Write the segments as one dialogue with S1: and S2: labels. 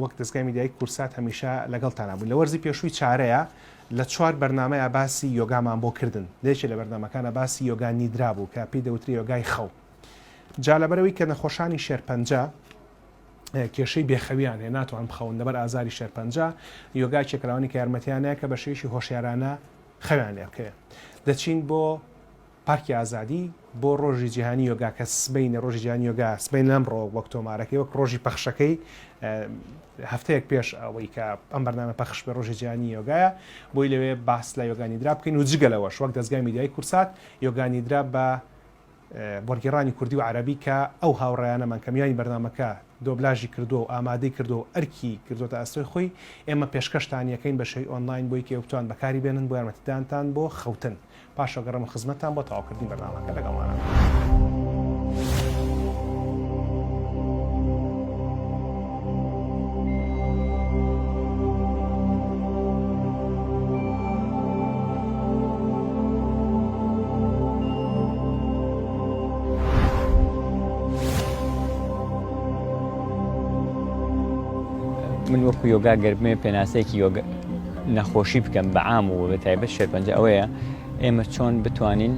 S1: وەک دەستگای میدیایی کورسات هەمیشە لەگەڵتانە بوون لە وەرزی پێشووی چارەیە لە 4 بەرنامەیە باسی یۆگامان بۆ کردن لێکێ لە بەرنامەکانە باسی یۆگا نیدرا بوو کە پێی دەوتری یۆگای خەو جا لەبەرەوەی کە نەخۆشانی شێرپەنجە کێشەی بێخەویان هەیە ناتوان بخەون لەبەر ئازاری شێرپەنجە یۆگای چێکراوانی کە یارمەتیانەیە کە بە شێوەیەکی هۆشیارانە خەویان لێ بکەوێت دەچین بۆ پارکی ئازادی بۆ ڕۆژی جیهانی یۆگا کە سبەینە ڕۆژی جیهانی یۆگا سبەین لەمڕۆ وەک تۆمارەکەی وەک ڕۆژی پەخشەکەی هەفتەیەک پێش ئەوەی کە ئەم بەرنامە پەخش بە ڕۆژی جیهانی یۆگایە بۆی لەوێ باس لە یۆگا نیدرا بکەین و جگەلەوەش وەک دەستگای میدیایی کورسات یۆگا نیدرا بە وەرگێڕانی کوردی و عەرەبی کە ئەو هاوڕێیانەمان کە میانی بەرنامەکە دۆبلاژی کردو و ئامادەی کردو و ئەرکی کردوتە ئەستۆی خۆی ئێمە پێشکەشتان یەکەین بە شێوەی ئۆنلاین بۆی کە بتوان بەکاری بێنن بۆ یارمەتیدانتان بۆ خەوتن پاشە گەڕەمە خزمەتتان بۆ تەواوکردنی بەرنامەکە لەگەڵمانە.
S2: من وەکو یۆگا گەرمێ پێناسەیەکی یۆگا نەخۆشی بکەم بە عام و بە تایبەت شێرپەنجە ئەوەیە ئێمە چۆن بتوانین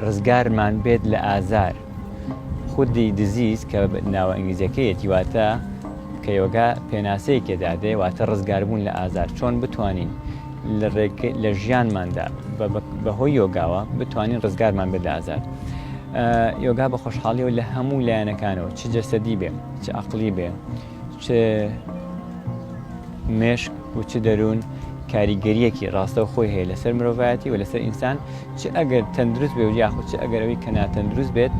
S2: ڕزگارمان بێت لە ئازار خودی دزیز کە ناوە ئینگلیزیەکەیەتی واتە کە یۆگا پێناسەیەکی دادێ واتە ڕزگاربوون لە ئازار چۆن بتوانین لە ژیانماندا بەهۆی یۆگاوە بتوانین ڕزگارمان بێت لە ئازار. یۆگا بە خۆشحاڵیەوە لە هەموو لایەنەکانەوە چ جەسەدی بێ چ عەقلی بێ چ مێشک و چ دەروون کاریگەریەکی ڕاستەو خۆی هەیە لەسەر مرۆڤایەتی و لەسەر ئینسان چ ئەگەر تەندروست بێ و یاخود چ ئەگەرەوەی کە ناتەندروست بێت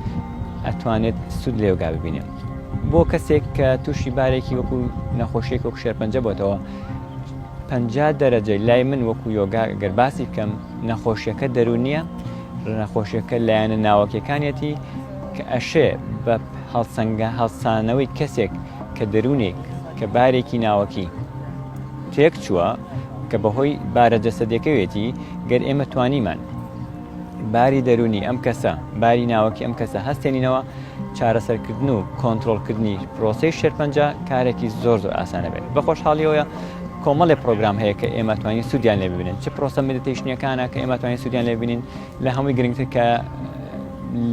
S2: ئەتوانێت سود لە یۆگا ببینێت. بۆ کەسێک کە تووشی بارێکی وەکو نەخۆشیێک وەکو شێرپەنجە بۆتەوە 50 دەرەجە لای من وەکو یۆگا گەر باسی بکەم نەخۆشیەکە دەروون نییە نەخۆشیەکە لایەنە ناوەکیەکانیەتی کە ئەشێ بە هەڵسانەوەی کەسێک کە دەروونێک کە بارێکی ناوەکی تێک چووە کە بەهۆی بارە جەسەدەکەوێتی گەر ئێمە توانیمان باری دەرونی ئەم کەسە باری ناوەکی ئەم کەسە هەستێنینەوە چارەسەرکردن و کۆنتڕۆڵکردنی پرۆسەی شێرپەنجە کارێکی زۆر ئاسانە بێت. بە خۆشحاڵیەوەیە کۆمەڵی پرۆگرام هەیە کە ئێمە توانین سوودیان لێ ببینن چه پرۆسە مدیتیشنیەکانە کە ئێمە توانین سوودیان لێ ببینین لە هەمووی گرنگتر کە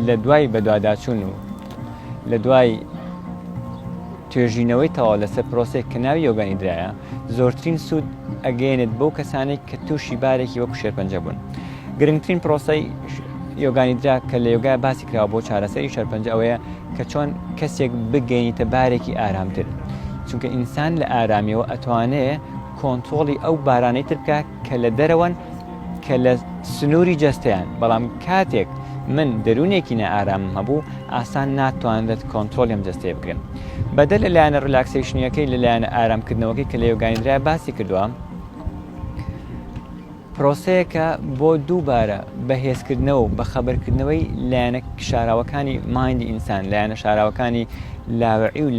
S2: لە دوای بەدواداچوون و لە دوای توێژینەوەی تەواو لەسەر پرۆسێک کە ناوی یۆگا نیدرایە زۆرترین سوود ئەگەێنێت بەو کەسانێک کە تووشی بارێکی وەکو شێرپەنجە بوون. گرنگترین پرۆسەی یۆگا نیدرا کە لە یۆگا باسی کراوە بۆ چارەسەری شێرپەنجە ئەوەیە کە چۆن کەسێک بگەینیتە بارێکی ئارامتر چونکە ئینسان لە ئارامیەوە ئەتوانێت کۆنتڕۆڵی ئەو بارانەی تر بکات کە لە دەرەوەن کە لە سنووری جەستەیان بەڵام کاتێک من دەروونێکی نەئارام هەبوو ئاسان ناتوانێت کۆنتڕۆڵیم جەستەیە بگرن. بەدە لە لایەنە ڕیلاکسیشنیەکەی لە لایەنە ئارامکردنەوەکەی کە لە یۆگا نیدرا باسی کردووە پرۆسەیەکە بۆ دووبارە بەهێزکردنەوە و بەخەبەرکردنەوەی لایەنە شاراوەکانی مایندی ئینسان لایەنە شاراوەکانی لاوعی و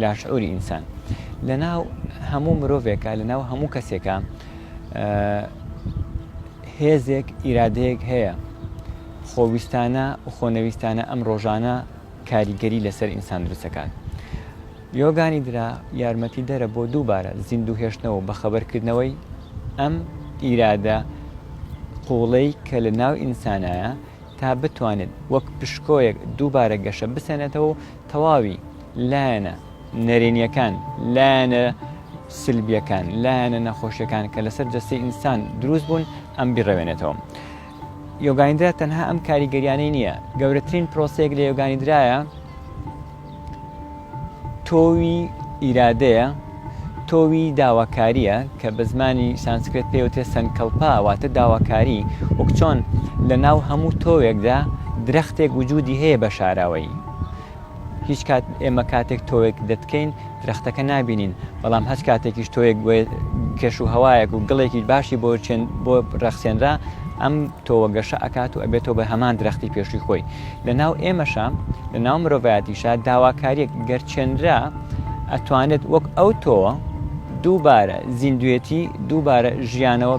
S2: لاشعوری ئینسان لە ناو هەموو مرۆڤێکە لە ناو هەموو کەسێکە هێزێک ئیرادەیەک هەیە خۆویستانە و خۆنەویستانە ئەم ڕۆژانە کاریگەری لەسەر ئینسان دروستەکات. یۆگا نیدرا یارمەتی دەرە بۆ دووبارە زیندوو هێشتنەوە بە خەبەرکردنەوەی ئەم ئیرادە قوڵەی کە لە ناو ئینسانایە تا بتوانێت وەک پشکۆیەک دووبارە گەشە بسەنێتەوە تەواوی لایەنە نەرێنیەکان لایەنە سلبیەکان لایەنە نەخۆشیەکان کە لەسەر جەستەی ئینسان دروست بوون ئەم بیڕەوێنێتەوە. یۆگا نیدرا تەنها ئەم کاریگەریانەی نییە گەورەترین پرۆسەیەک لە یۆگا نیدرایە تۆوی ئیرادەیە تۆوی داواکاریە کە بە زمانی سانسکرێت پێوتێ سەنکەڵپا واتە داواکاری وەک چۆن لە ناو هەموو تۆوێکدا درەختێک وجودی هەیە بە شاراوەیی هیچ کات ئێمە کاتێک تۆوێک دەتکەین درەختەکە نابینین بەڵام هەچ کاتێکیش تۆیەک کێش و هەوایەک و گڵێکی باشی بۆ ڕەخسێنرا ئەم تۆوە گەشە ئەکات و ئەبێتەوە بە هەمان درەختی پێشووی خۆی لە ناو ئێمەشە لە ناو مرۆڤایەتیشە داواکاریەک گەرچێنرا ئەتوانێت وەک ئەو تۆوە دووبارە زیندوێتی دووبارە ژیانەوە